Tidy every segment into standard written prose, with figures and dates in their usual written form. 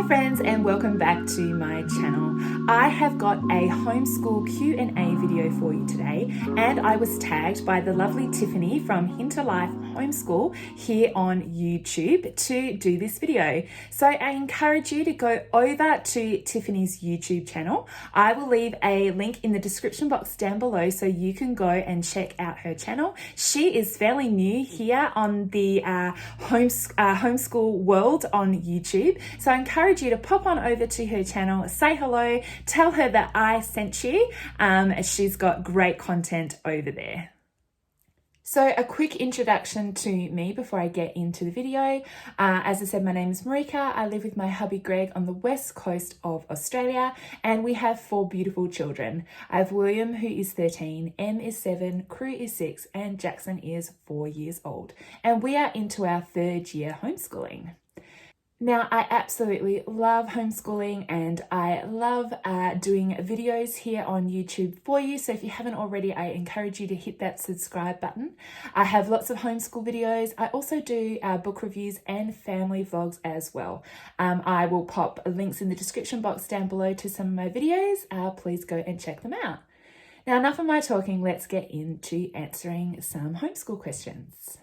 friends, and welcome back to my channel. I have got a homeschool Q&A video for you today, and I was tagged by the lovely Tiffany from Hinterlife Homeschool here on YouTube to do this video. So I encourage you to go over to Tiffany's YouTube channel. I will leave a link in the description box down below so you can go and check out her channel. She is fairly new here on the homeschool world on YouTube. So I encourage you to pop on over to her channel, say hello, tell her that I sent you. She's got great content over there. So a quick introduction to me before I get into the video. As I said, my name is Marika. I live with my hubby Greg on the west coast of Australia, and we have 4 beautiful children. I have William, who is 13, Em is 7, Crew is 6, and Jackson is 4 years old. And we are into our 3rd year homeschooling. Now, I absolutely love homeschooling, and I love doing videos here on YouTube for you. So if you haven't already, I encourage you to hit that subscribe button. I have lots of homeschool videos. I also do book reviews and family vlogs as well. I will pop links in the description box down below to some of my videos. Please go and check them out. Now, enough of my talking. Let's get into answering some homeschool questions.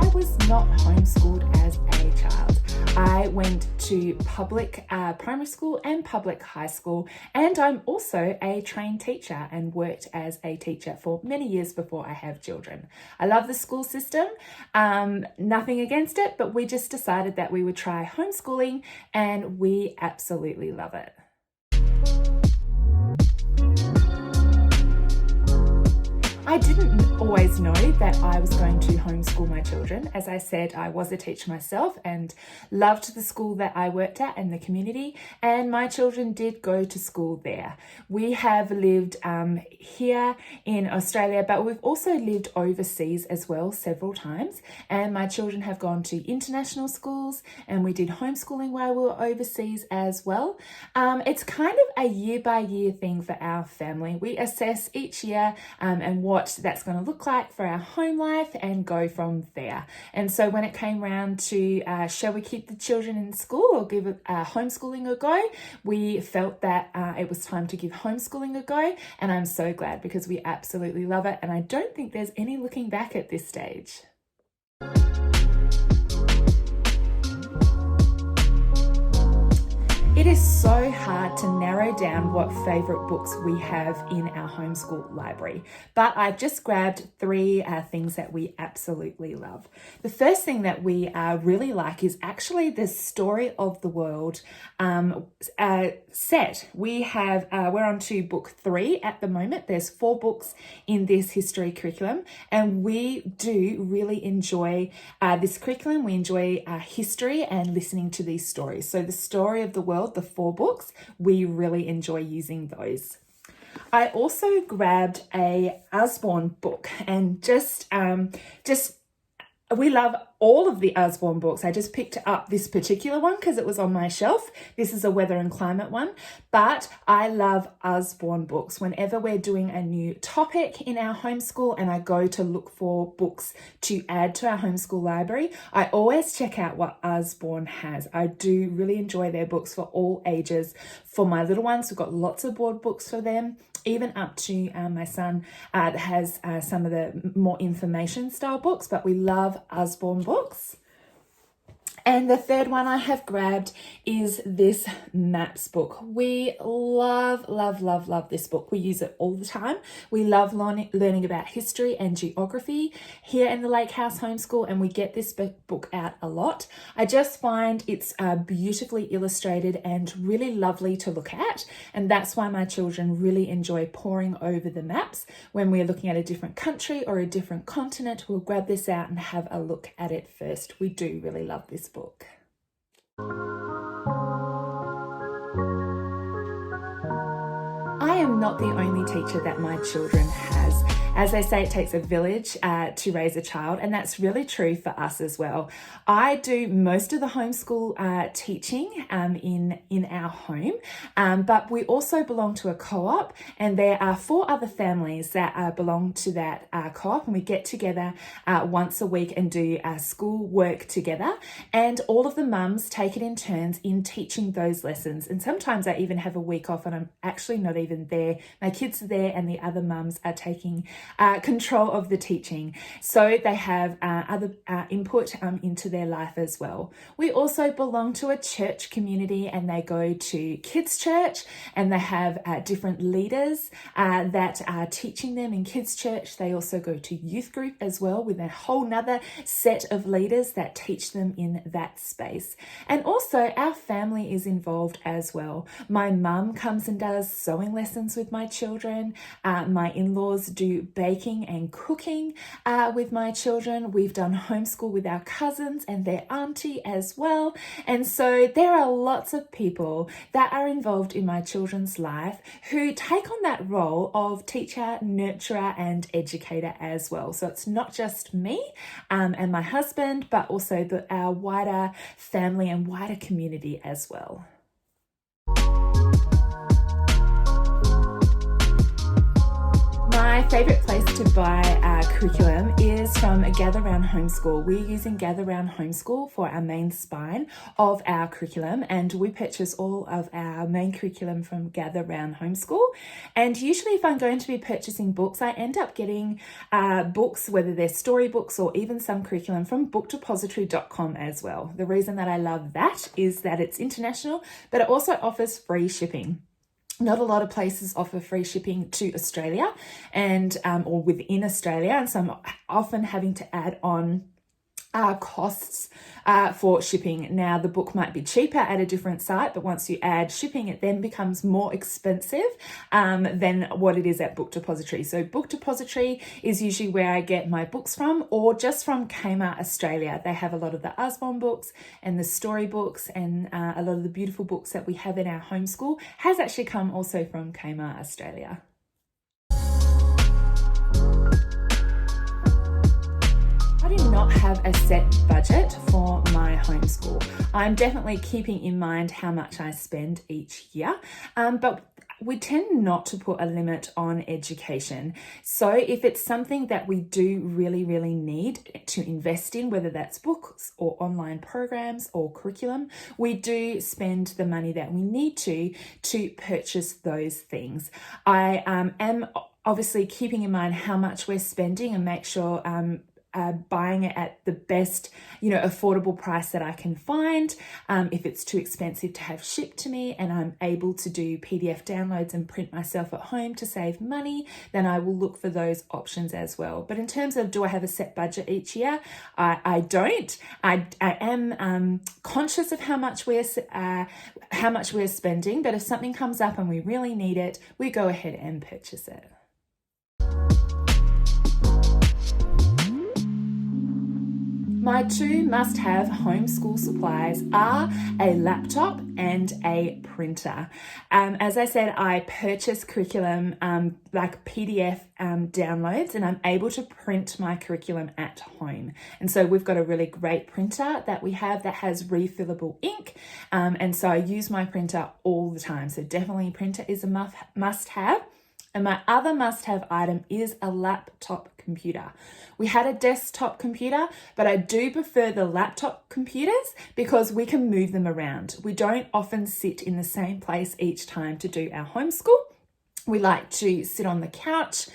I was not homeschooled as a child. I went to public primary school and public high school, and I'm also a trained teacher and worked as a teacher for many years before I have children. I love the school system, nothing against it, but we just decided that we would try homeschooling, and we absolutely love it. I didn't always know that I was going to homeschool my children. As I said, I was a teacher myself and loved the school that I worked at and the community, and my children did go to school there. We have lived here in Australia, but we've also lived overseas as well several times, and my children have gone to international schools, and we did homeschooling while we were overseas as well. It's kind of a year-by-year thing for our family. We assess each year and what that's going to look like for our home life and go from there. And so when it came around to shall we keep the children in school or give homeschooling a go, we felt that it was time to give homeschooling a go, and I'm so glad because we absolutely love it, and I don't think there's any looking back at this stage. It is so hard to narrow down what favourite books we have in our homeschool library, but I've just grabbed 3 things that we absolutely love. The first thing that we really like is actually the Story of the World set. We're on to book 3 at the moment. There's 4 books in this history curriculum, and we do really enjoy this curriculum. We enjoy history and listening to these stories. So the Story of the World, the 4 books, we really enjoy using those. I also grabbed a Usborne book, and we love all of the Usborne books. I just picked up this particular one because it was on my shelf. This is a weather and climate one, but I love Usborne books. Whenever we're doing a new topic in our homeschool and I go to look for books to add to our homeschool library, I always check out what Usborne has. I do really enjoy their books for all ages. For my little ones, we've got lots of board books for them, even up to my son that has some of the more information style books, but we love Usborne books. And the third one I have grabbed is this maps book. We love this book. We use it all the time. We love learning about history and geography here in the Lake House Homeschool, and we get this book out a lot. I just find it's beautifully illustrated and really lovely to look at, and that's why my children really enjoy poring over the maps. When we're looking at a different country or a different continent, we'll grab this out and have a look at it first. We do really love this book. I am not the only teacher that my children has. As they say, it takes a village to raise a child, and that's really true for us as well. I do most of the homeschool teaching in our home, but we also belong to a co-op, and there are 4 other families that belong to that co-op, and we get together once a week and do school work together, and all of the mums take it in turns in teaching those lessons. And sometimes I even have a week off and I'm actually not even there. My kids are there and the other mums are taking control of the teaching. So they have other input into their life as well. We also belong to a church community, and they go to kids church, and they have different leaders that are teaching them in kids church. They also go to youth group as well, with a whole nother set of leaders that teach them in that space. And also our family is involved as well. My mum comes and does sewing lessons with my children. My in-laws do baking and cooking with my children. We've done homeschool with our cousins and their auntie as well. And so there are lots of people that are involved in my children's life who take on that role of teacher, nurturer, and educator as well. So it's not just me and my husband, but also our wider family and wider community as well. My favourite place to buy curriculum is from Gather Round Homeschool. We're using Gather Round Homeschool for our main spine of our curriculum, and we purchase all of our main curriculum from Gather Round Homeschool. And usually if I'm going to be purchasing books, I end up getting books, whether they're storybooks or even some curriculum, from bookdepository.com as well. The reason that I love that is that it's international, but it also offers free shipping. Not a lot of places offer free shipping to Australia and or within Australia, and so I'm often having to add on costs for shipping. Now, the book might be cheaper at a different site, but once you add shipping, it then becomes more expensive than what it is at Book Depository. So Book Depository is usually where I get my books from, or just from Kmart Australia. They have a lot of the Usborne books and the story books, and a lot of the beautiful books that we have in our homeschool has actually come also from Kmart Australia. I do not have a set budget for my homeschool. I'm definitely keeping in mind how much I spend each year, but we tend not to put a limit on education. So if it's something that we do really, really need to invest in, whether that's books or online programs or curriculum, we do spend the money that we need to purchase those things. I am obviously keeping in mind how much we're spending and make sure buying it at the best, affordable price that I can find. If it's too expensive to have shipped to me and I'm able to do PDF downloads and print myself at home to save money, then I will look for those options as well. But in terms of, do I have a set budget each year? I don't. I am conscious of how much we're spending, but if something comes up and we really need it, we go ahead and purchase it. My 2 must-have homeschool supplies are a laptop and a printer. As I said, I purchase curriculum like PDF downloads, and I'm able to print my curriculum at home. And so we've got a really great printer that we have that has refillable ink, and so I use my printer all the time. So definitely printer is a must-have. And my other must-have item is a laptop computer. We had a desktop computer, but I do prefer the laptop computers because we can move them around. We don't often sit in the same place each time to do our homeschool. We like to sit on the couch,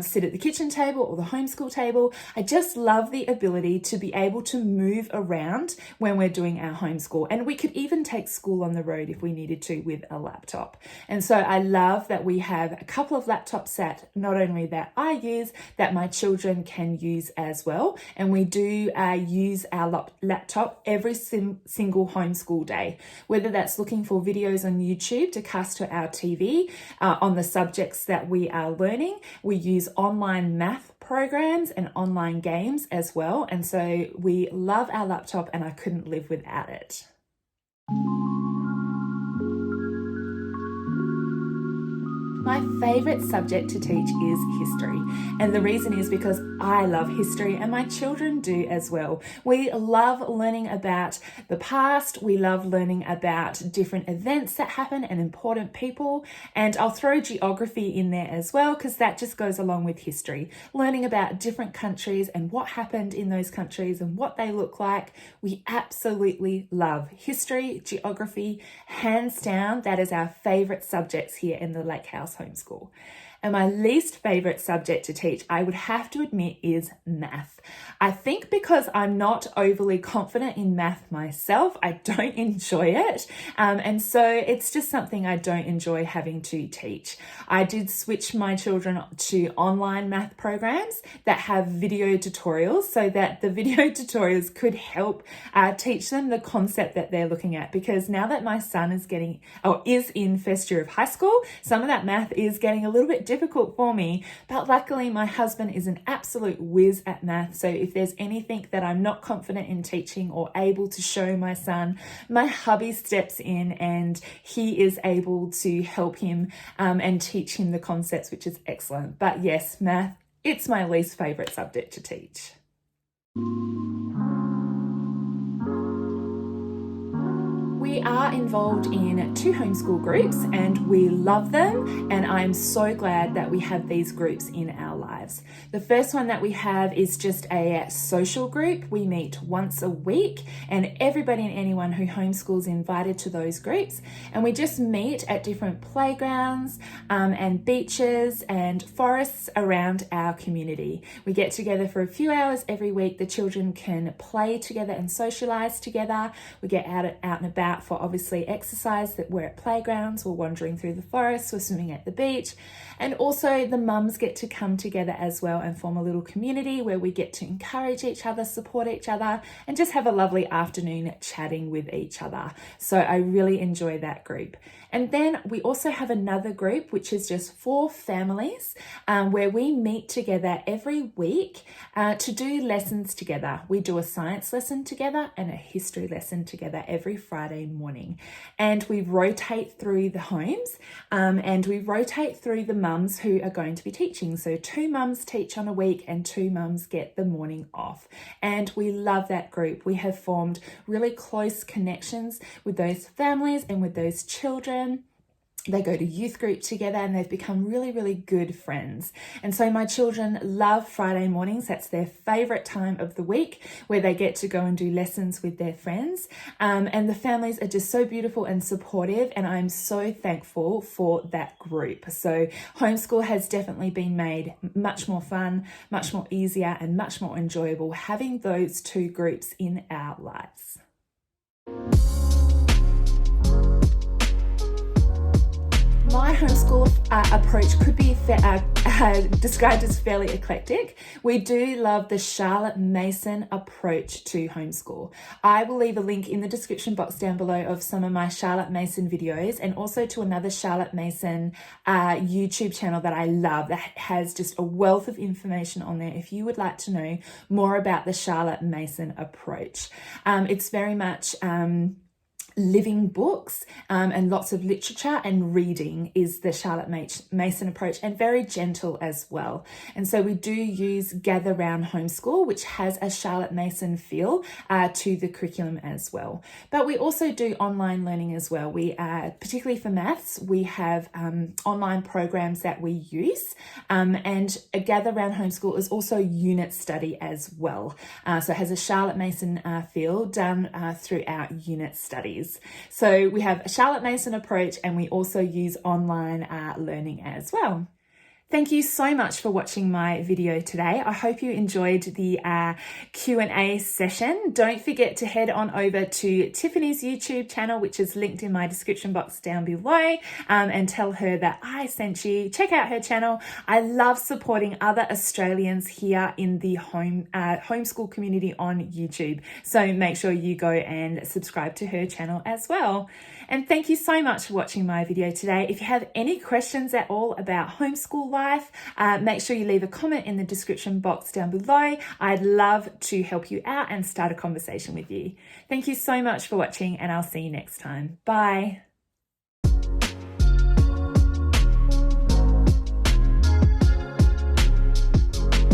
sit at the kitchen table or the homeschool table. I just love the ability to be able to move around when we're doing our homeschool. And we could even take school on the road if we needed to with a laptop. And so I love that we have a couple of laptops that not only that I use, that my children can use as well. And we do use our laptop every single homeschool day, whether that's looking for videos on YouTube to cast to our TV on the subjects that we are learning. We use online math programs and online games as well. And so we love our laptop and I couldn't live without it. My favourite subject to teach is history, and the reason is because I love history and my children do as well. We love learning about the past, we love learning about different events that happen and important people, and I'll throw geography in there as well because that just goes along with history. Learning about different countries and what happened in those countries and what they look like. We absolutely love history, geography, hands down. That is our favourite subjects here in the Lake House Homeschool. And my least favourite subject to teach, I would have to admit, is math. I think because I'm not overly confident in math myself, I don't enjoy it. And so it's just something I don't enjoy having to teach. I did switch my children to online math programs that have video tutorials so that the video tutorials could help teach them the concept that they're looking at. Because now that my son is in first year of high school, some of that math is getting a little bit difficult for me, but luckily my husband is an absolute whiz at math. So if there's anything that I'm not confident in teaching or able to show my son, my hubby steps in and he is able to help him and teach him the concepts, which is excellent. But yes, math, it's my least favorite subject to teach. We are involved in 2 homeschool groups and we love them, and I'm so glad that we have these groups in our lives. The first one that we have is just a social group. We meet once a week and everybody and anyone who homeschools is invited to those groups, and we just meet at different playgrounds and beaches and forests around our community. We get together for a few hours every week. The children can play together and socialise together. We get out and about for obviously exercise, that we're at playgrounds, we're wandering through the forest, we're swimming at the beach, and also the mums get to come together as well and form a little community where we get to encourage each other, support each other, and just have a lovely afternoon chatting with each other. So I really enjoy that group. And then we also have another group which is just for families where we meet together every week to do lessons together. We do a science lesson together and a history lesson together every Friday morning. And we rotate through the homes and we rotate through the mums who are going to be teaching. So 2 mums teach on a week and 2 mums get the morning off. And we love that group. We have formed really close connections with those families and with those children. They go to youth group together and they've become really, really good friends. And so my children love Friday mornings. That's their favourite time of the week where they get to go and do lessons with their friends. And the families are just so beautiful and supportive, and I'm so thankful for that group. So homeschool has definitely been made much more fun, much more easier, and much more enjoyable having those 2 groups in our lives. My homeschool approach could be described as fairly eclectic. We do love the Charlotte Mason approach to homeschool. I will leave a link in the description box down below of some of my Charlotte Mason videos, and also to another Charlotte Mason YouTube channel that I love that has just a wealth of information on there if you would like to know more about the Charlotte Mason approach. It's very much living books and lots of literature, and reading is the Charlotte Mason approach, and very gentle as well. And so we do use Gather Round Homeschool, which has a Charlotte Mason feel to the curriculum as well. But we also do online learning as well. We particularly for maths, we have online programs that we use, and a Gather Round Homeschool is also unit study as well. So it has a Charlotte Mason feel done through our unit studies. So we have a Charlotte Mason approach, and we also use online learning as well. Thank you so much for watching my video today. I hope you enjoyed the Q&A session. Don't forget to head on over to Tiffany's YouTube channel, which is linked in my description box down below, and tell her that I sent you. Check out her channel. I love supporting other Australians here in the homeschool community on YouTube. So make sure you go and subscribe to her channel as well. And thank you so much for watching my video today. If you have any questions at all about homeschool life, make sure you leave a comment in the description box down below. I'd love to help you out and start a conversation with you. Thank you so much for watching, and I'll see you next time. Bye.